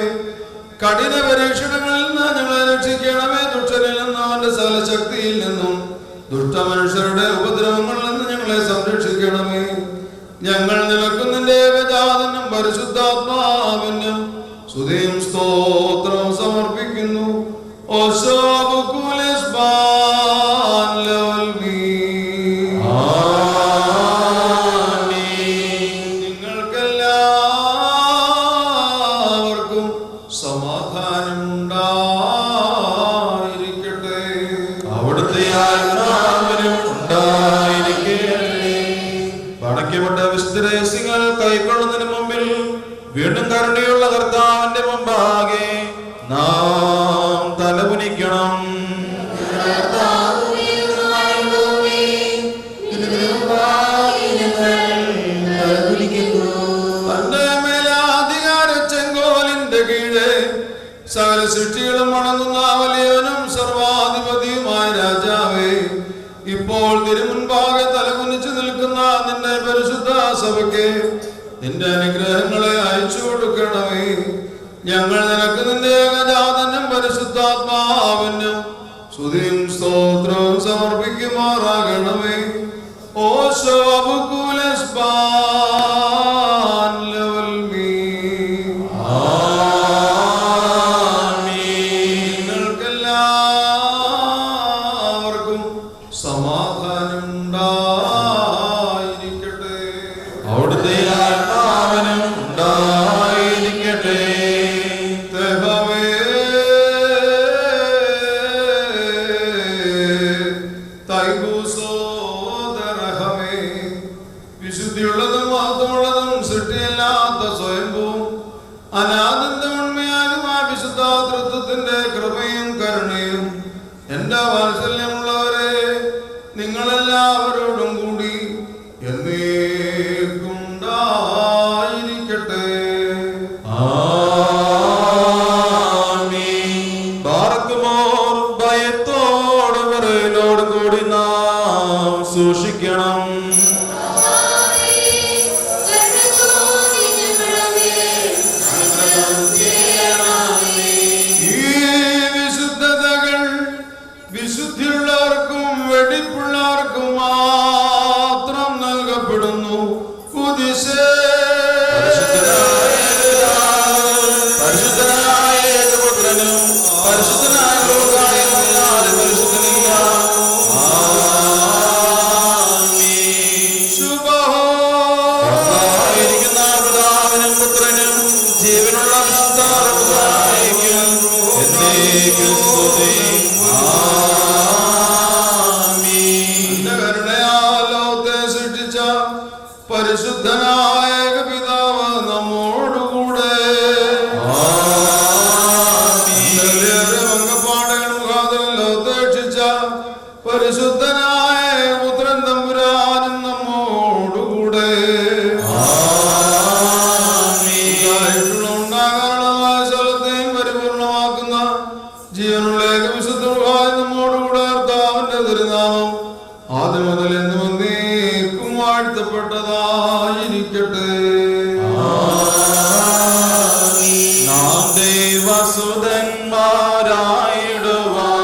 കഠിന പരീക്ഷണങ്ങളിൽ നിന്ന് ഞങ്ങളെ രക്ഷിക്കണമേ. ദുഷ്ടനിൽ നിന്നും അവന്റെ സകല ശക്തിയിൽ നിന്നും ദുഷ്ടമനുഷ്യരുടെ ഉപദ്രവങ്ങളിൽ നിന്ന് ഞങ്ങളെ സംരക്ഷിക്കണമേ. ഞങ്ങൾ നിലക്കുന്നതിന്റെ ഏകജാതനും പരിശുദ്ധാത്മാവിനും സ്തുതിയും സ്തോത്രവും സമർപ്പിക്കുന്നു. നിങ്ങൾക്കെല്ലാവർക്കും സമാധാനം ഉണ്ടായിരിക്കട്ടെ. അവിടുത്തെ ആത്മാവിനും ഉണ്ടായിരിക്കട്ടെ. പടയ്ക്കപ്പെട്ട വിശുദ്ധരഹസ്യങ്ങൾ കൈക്കൊള്ളുന്നതിന് മുമ്പിൽ വീണ്ടും കരുണയുള്ള കർത്താവിന്റെ മുമ്പാകെ നാം തലകുനിക്കണം. തന്റെ മേലാധികാര ചെങ്കോലിന്റെ കീഴെ സകല സൃഷ്ടികളും വണങ്ങുന്ന വലിയവനും സർവാധിപതിയുമായ രാജാവേ, ഇപ്പോൾ തിരുമുൻപാകെ തലകുനിച്ചു നിൽക്കുന്ന നിന്റെ പരിശുദ്ധ സഭയ്ക്ക് നിന്റെ അനുഗ്രഹങ്ങളെ അയച്ചു കൊടുക്കണമേ. ഞങ്ങൾ നിനക്ക് നിന്റെ ഏകജാതനും പരിശുദ്ധാത്മാവിനും സ്തുതിയും സ്തോത്രവും സമർപ്പിക്കുമാറാകണമേ. ഓശോ നിങ്ങൾക്കെല്ലാവർക്കും സമാധാനം ഉണ്ടായിരിക്കട്ടെ. അവിടുത്തെ ആത്മാവിനും ഉണ്ടായിരിക്കട്ടെ. വിശുദ്ധിയുള്ളതും മഹത്വമുള്ളതും സൃഷ്ടിയല്ലാത്ത സ്വയംഭൂവും അനാദിന്റെ ഉണ്മയാകുമായ വിശുദ്ധ തൃത്വത്തിന്റെ കൃപയും കരുണയും എന്റെ വാത്സല്യമുള്ളവരെ നിങ്ങളെല്ലാവരോടും കൂടി എന്നേക്കും ഉണ്ടായിരിക്കട്ടെ. ബാർക്കുമോർ ഭയത്തോടും വിറയലോടും കൂടി നാം സൂക്ഷിക്കണം. ഈ വിശുദ്ധതകൾ വിശുദ്ധിയുള്ളവർക്കും വെടിപ്പുള്ളവർക്കും മാത്രം നൽകപ്പെടുന്നു. പരിശുദ്ധനായ ഏകപുത്രനും പരിശുദ്ധനായ ലോകായും അല്ലാതെ പരിശുദ്ധനില്ല. ശുഭമായിരിക്കുന്ന പിതാവിനും പുത്രനും ജീവനുള്ള വിശുദ്ധ റൂഹായിക്കും എന്നേക്കും സ്തുതി. നിന്റെ കരുണയാൽ ലോകത്തെ സൃഷ്ടിച്ച പരിശുദ്ധനായ പിതാവ് നമ്മോടുകൂടെ വങ്കപ്പാടുകൾ മുഖാന്തരം ലോകത്തെ രക്ഷിച്ച പരിശുദ്ധനായ പുത്രൻ തമ്പുരാനും നമ്മോടുകൂടെ ഉണ്ടാകാരണമായ സ്ഥലത്തെയും പരിപൂർണമാക്കുന്ന ജീവനുള്ള ഏക വിശുദ്ധ നമ്മോടുകൂടെ കർത്താവിന്റെ തിരുനാമം ആദ്യം മുതൽ എന്നും എന്നേക്കും വാഴ്ത്തപ്പെട്ടതായിരിക്കട്ടെ. നാം ദൈവസുതന്മാരായിടുവാൻ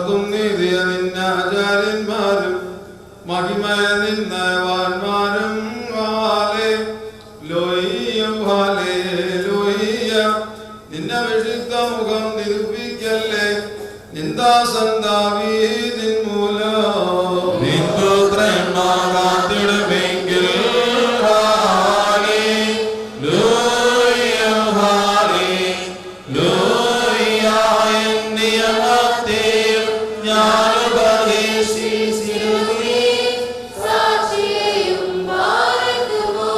മഹത്വം നീതിയ നിന്ന ആചാര്യന്മാരും മഹിമയ നിന്നവാന്മാരും നിന്നെ വിഷിത്ത മുഖം നിരൂപിക്കല്ലേ നിന്ദാസന്താവീതിൻ മൂലം നിൻപുത്രന്മാകാത്തിടുമെങ്കിൽ നിയമത്തിൽ ഞാൻ ഉപദേശിച്ചിരുന്നു. സാക്ഷിയെയും ഭാരതുമോ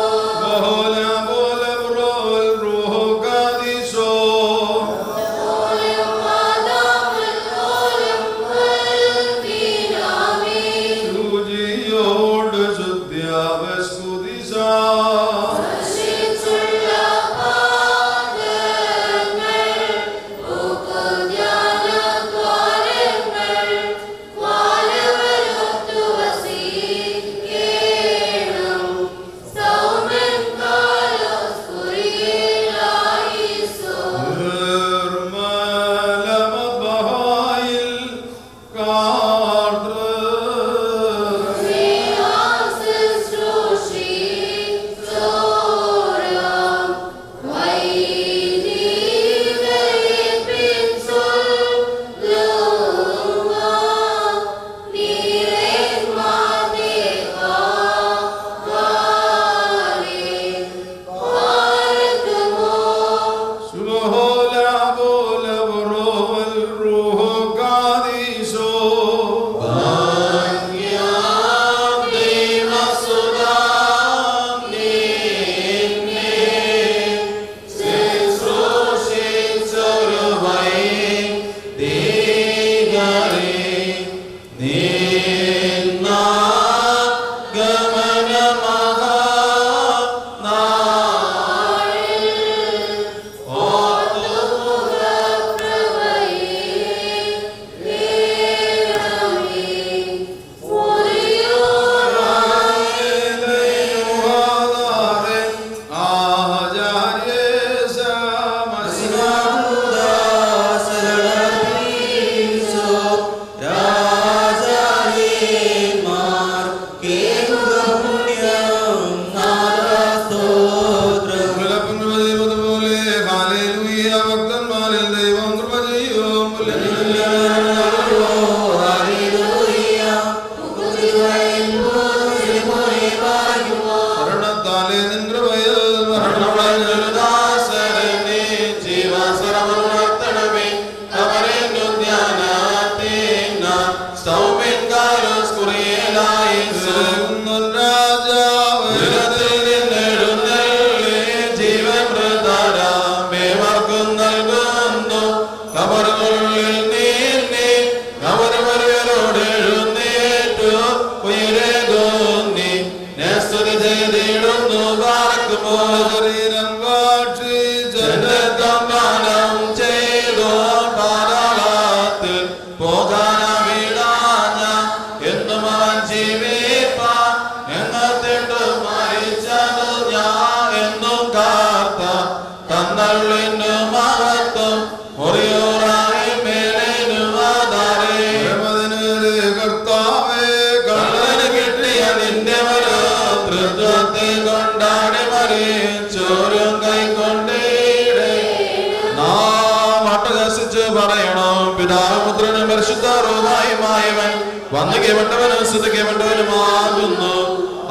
വന്നുകേവട്ടവനും സ്തുതിക്കപ്പെട്ടവനുമാകുന്നു.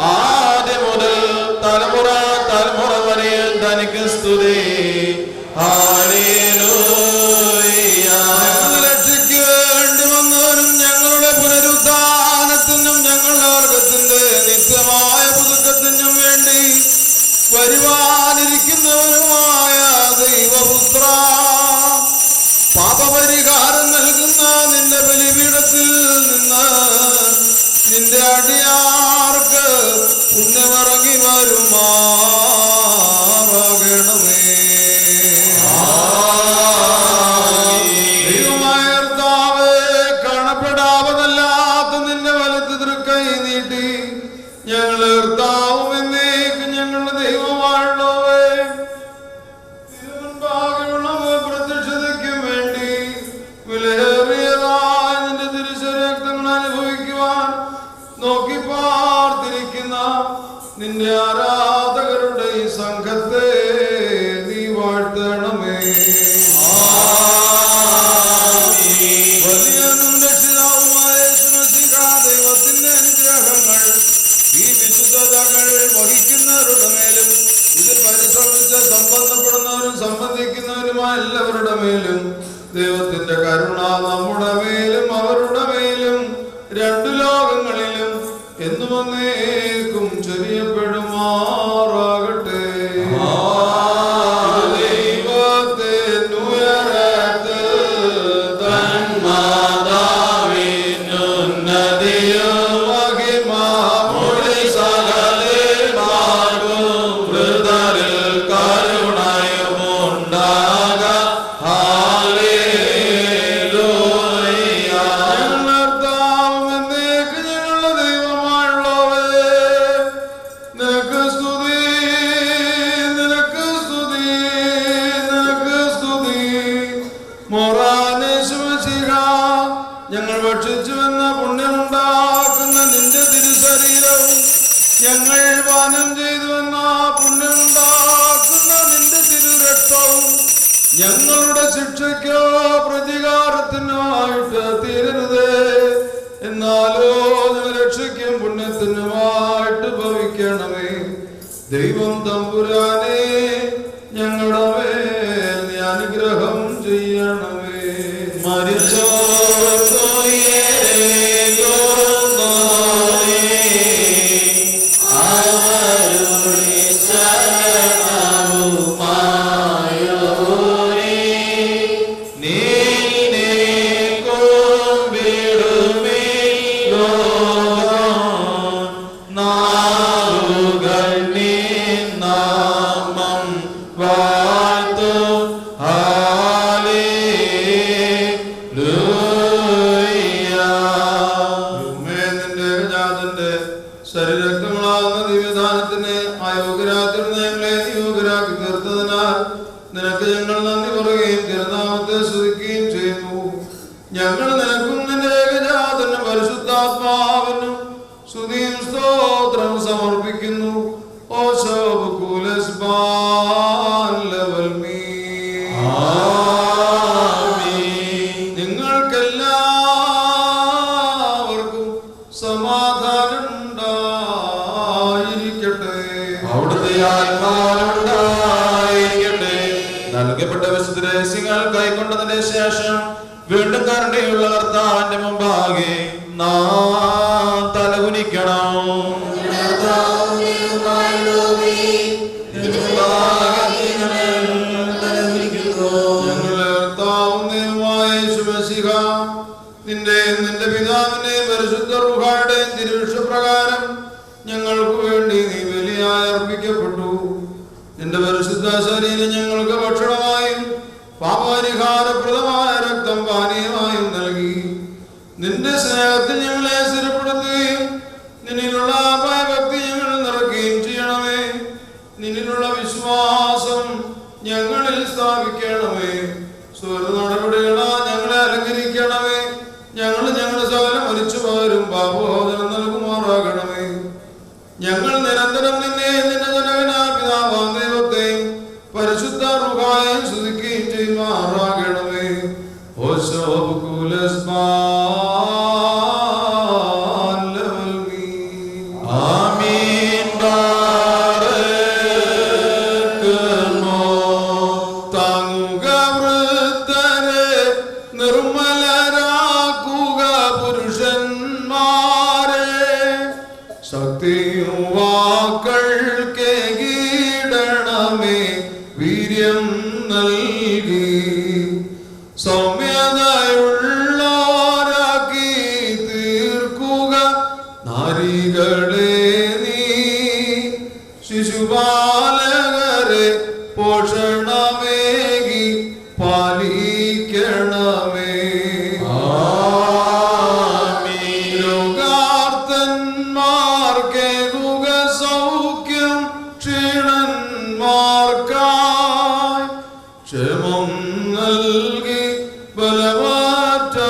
ആദ്യം മുതൽ തലമുറ തലമുറ വരെ തനിക്ക് സ്തുതി. രക്ഷിക്കേണ്ടി വന്നവനും ഞങ്ങളുടെ പുനരുദ്ധാനത്തിനും ഞങ്ങളുടെ വർഗത്തിന്റെ നിത്യമായ പുതുക്കത്തിനും വേണ്ടി വരുവാനിരിക്കുന്നവനുമായ ദൈവപുത്ര, പാപപരിഹാരം നൽകുന്ന നിന്റെ ബലിപീഠത്തിൽ നിന്ന് നിന്റെ അടിയാർക്ക് പുണ്യമിറങ്ങി വരുമാറാകണമേ. ദൈവമായ കർത്താവേ, കാണപ്പെടാവതല്ലാത്ത നിന്റെ വലത്ത് തൃക്കൈ നീട്ടി ഞങ്ങളെ കർത്താവും എന്നേക്കും ഞങ്ങളുടെ ദൈവമായുള്ളവേ, തിരുമുൻപാകെയുള്ള പ്രത്യക്ഷതയ്ക്കും വേണ്ടി വിലയേറിയതായ നിന്റെ നിന്റെ ആരാധകരുടെ ഈ സംഘത്തെ നീ വാഴ്ത്തണമേ. വലിയനും രക്ഷിതാവുമായ ദൈവത്തിന്റെ അനുഗ്രഹങ്ങൾ ഈ വിശുദ്ധതകൾ വഹിക്കുന്നവരുടെ മേലും ഇതിൽ പരിശ്രമിച്ച് സംബന്ധപ്പെടുന്നവരും സംബന്ധിക്കുന്നവരുമായ എല്ലാവരുടെ മേലും ദൈവത്തിന്റെ കരുണ നമ്മുടെ മേലും അവരുടെ മേലും രണ്ടു ലോകങ്ങളിലും എന്നും എന്നേക്കും ചൊരിയപ്പെടുമാറാകട്ടെ. ദൈവത്തെ ഞങ്ങൾ ഭക്ഷിച്ചുവെന്ന പുണ്യമുണ്ടാക്കുന്ന നിന്റെ തിരുശരീരവും ഞങ്ങൾ പാനം ചെയ്തുവെന്ന പുണ്യമുണ്ടാക്കുന്ന നിന്റെ തിരുരക്തവും ഞങ്ങളുടെ ശിക്ഷയ്ക്കോ പ്രതികാരത്തിനുമായിട്ട് തീരരുതേ, എന്നാലോ രക്ഷയ്ക്കും പുണ്യത്തിനുമായിട്ട് ഭവിക്കണമേ. ദൈവം തമ്പുരാനെ ഞങ്ങളുടെ മേൽ നീ അനുഗ്രഹം ചെയ്യണമേ. മരിച്ചോ ശരീരക്തങ്ങളാകുന്ന ദിവ്യദാനത്തിന് അയോഗ്യരാത്തിരുന്ന ഞങ്ങളെ യോഗ്യരാക്കി തീർത്തതിനാൽ നിനക്ക് ഞങ്ങൾ നന്ദി പറയുകയും തിരുനാമത്തെ സ്തുതിക്കുകയും ചെയ്യുന്നു. ഞങ്ങൾ നിനക്കും നിന്റെ ഏകജാതനും പരിശുദ്ധാത്മാവിനും സ്തുതിയും സ്തോത്രം സമർപ്പിക്കുന്നു. നിങ്ങൾക്കെല്ലാവർക്കും സമാധാനം ഉണ്ടായിരിക്കട്ടെ. അവിടുത്തെ ആത്മാവുണ്ടായിരിക്കട്ടെ. നൽകപ്പെട്ട വിശുദ്ധ രഹസ്യങ്ങൾ കൈക്കൊണ്ടതിന് ശേഷം വീണ്ടും കരുണയുള്ള കർത്താവിന്റെ മുമ്പാകെ നാം തലകുനിക്കണം. നിന്റെ പിതാവിന്റെയും പരിശുദ്ധ റൂഹായുടെയും തിരുവിഷ്ടപ്രകാരം ഞങ്ങൾക്ക് വേണ്ടി നീ ബലിയായി അർപ്പിക്കപ്പെട്ടു. നിന്റെ പരിശുദ്ധ ശരീരം ഞങ്ങൾക്ക് ഭക്ഷണമായും പാപപരിഹാരപ്രദമായ രക്തം പാനീയമായും നൽകി. നിന്റെ സ്നേഹത്തിൽ ഞങ്ങളെ സ്ഥിരപ്പെടുത്തുകയും നിന്നിലുള്ള ഭയഭക്തി ഞങ്ങൾ നിറയ്ക്കുകയും ചെയ്യണമേ. നിന്നിലുള്ള വിശ്വാസം ഞങ്ങളിൽ സ്ഥാപിക്കണമേ. സ്വര നടപടികളാ ഞങ്ങളെ അലങ്കരിക്കണമേ. ഞങ്ങളുടെ സകലം മരിച്ചു പകരും പാപോധനം നൽകുമാറാകണമേ. ഞങ്ങൾ നിരന്തരം നിന്നെ നിന്റെ ജനകനായ പിതാവാം ദൈവത്തെയും പരിശുദ്ധ റൂഹായെയും സ്തുതിക്കുകയും ചെയ്യുമാറാകണമേ. ശക്തിയുവാക്കൾക്കേകിടണമേ വീര്യം നൽകി സൗമ്യതയുള്ളോരാക്കി തീർക്കുക നാരികളെ നീ. ശിശുപാലകരെ പോഷണമേകി പാലിക്കണമേ. രോഗാർത്തന്മാർക്കേകുക സൗഖ്യം ക്ഷീണന്മാർക്കായി ക്ഷേമം നൽകി ബലമാറ്റവരെ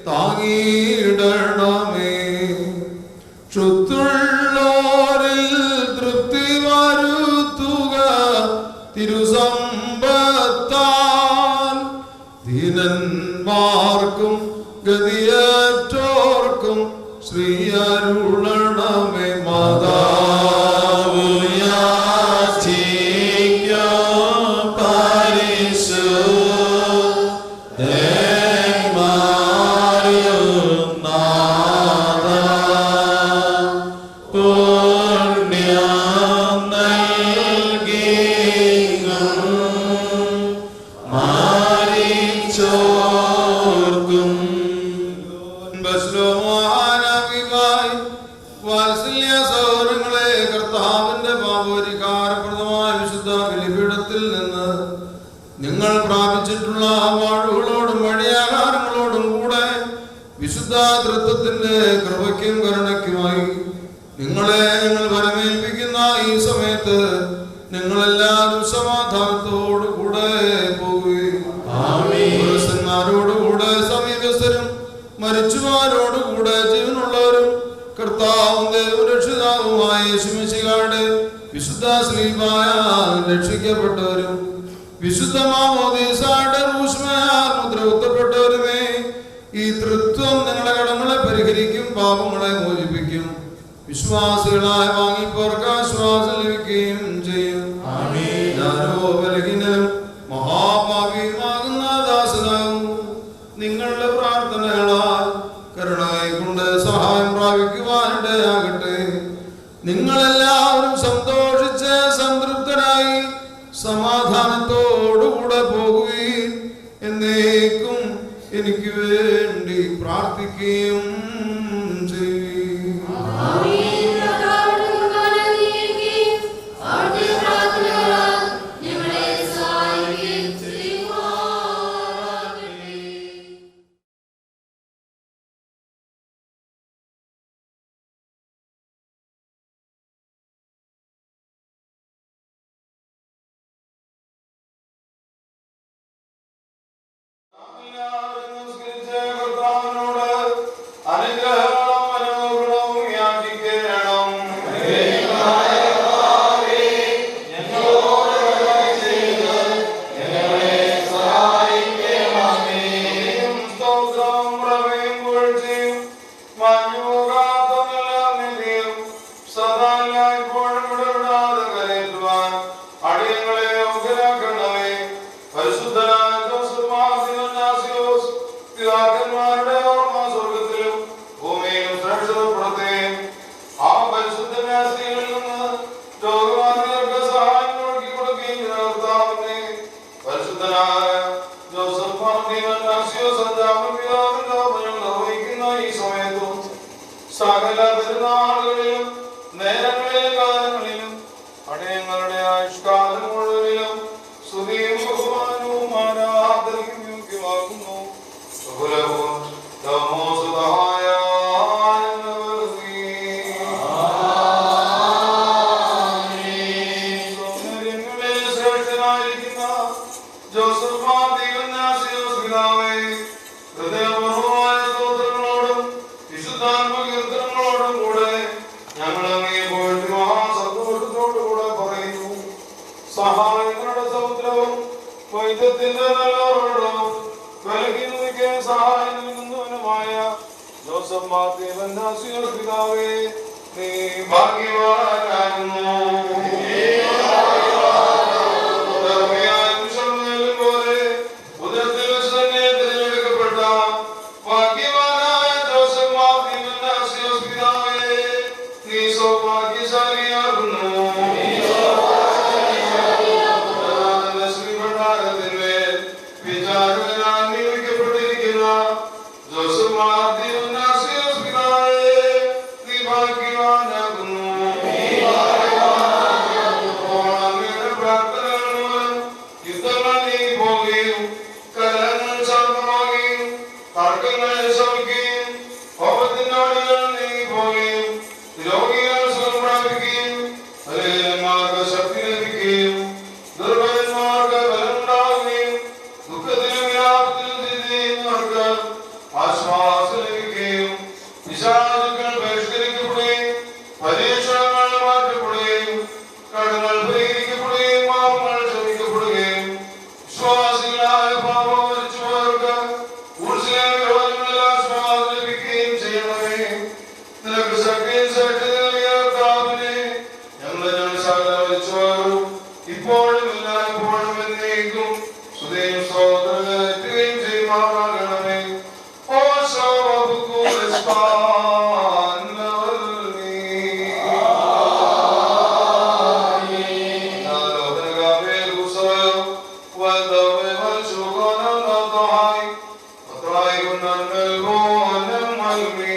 താങ്ങിയിടണമേ. ക്ഷുത്തുള്ളോ ഗതിയേറ്റോർക്കും ശ്രീ അരുളണമേ മാതാവ് വാത്സല്യ സഹോദരങ്ങളെ, കർത്താവിന്റെ പാപപരിഹാരപ്രദമായ വിശുദ്ധ ബലിപീഠത്തിൽ നിന്ന് നിങ്ങൾ പ്രാപിച്ചിട്ടുള്ള വാഴുകളോടും വഴിയാകാരങ്ങളോടും കൂടെ വിശുദ്ധ തൃത്വത്തിന്റെ കൃപയ്ക്കും കരുണയ്ക്കുമായി നിങ്ങളെ ഞങ്ങൾ വരമേൽപ്പിക്കുന്ന ഈ സമയത്ത് നിങ്ങളെല്ലാവരും സമാധാനത്തോടു കൂടെ പോകുകയും പുരുഷന്മാരോടുകൂടെ സമീപസ്ഥരും മരിച്ചുമാരോടുകൂടെ ജീവനുള്ളവരും കർത്താവും ദൈവരക്ഷിതാവുമായ യേശുമിശിഹായുടെ വിശുദ്ധ സ്ലീബായാൽ രക്ഷിക്കപ്പെട്ടവരും വിശുദ്ധ മാമോദീസായുടെ ഊഷ്മയാൽ മുദ്ര കുത്തപ്പെട്ടവരുമേ, ഈ തൃത്വം നിങ്ങളുടെ കടങ്ങളെ പരിഹരിക്കും, പാപങ്ങളെ മോചിപ്പിക്കും, വിശ്വാസികളായി വാങ്ങിപ്പോർക്ക് ആശ്വാസം ലഭിക്കുകയും ചെയ്യും. ഞാനോ ബലഹീനനും മഹാപാപിയുമാകുന്ന ദാസനാകും. നിങ്ങളുടെ പ്രാർത്ഥനകളാൽ കരുണയെ കൊണ്ട് സഹായം പ്രാപിക്കുവാനിടയാകട്ടെ. നിങ്ങളെല്ലാവരും സന്തോഷിച്ച് സംതൃപ്തരായി സമാധാനത്തോടുകൂടെ പോകുകയും എന്നേക്കും എനിക്ക് വേണ്ടി പ്രാർത്ഥിക്കുകയും ചെയ്യും. സകല പെരുന്നാളുകളിലും നേരങ്ങളിലും കാലങ്ങളിലും അടയങ്ങളുടെ ആയുഷ്കാലം മുഴുവനിലും സ്തുതിയും ബഹുമാനവും ആരാധനയും യോഗ്യമാകുന്നു. ശ്രേഷ്ഠനായിരിക്കുന്ന ജോസഫ് ഹൃദയപൂർവമായ സ്തോത്രങ്ങളോടും വിശുദ്ധാത്മകീർത്തനങ്ങളോടും കൂടെ ഞങ്ങൾ അങ്ങേ പോയിട്ട് മഹാസന്തോഷത്തോടുകൂടെ പറയുന്നു. സഹായങ്ങളുടെ സമുദ്രവും വൈദ്യത്തിന്റെ നല്ല വെള്ളവും ബലഹീനതയ്ക്ക് സഹായം നൽകുന്നവനുമായ ജോസഫ് മാർത്തീവന്നാസിയോസ് പിതാവേ, നീ ഭാഗ്യവാനാകുന്നു. ഭാഗ്യവാനാകുന്നു. ആമേൻ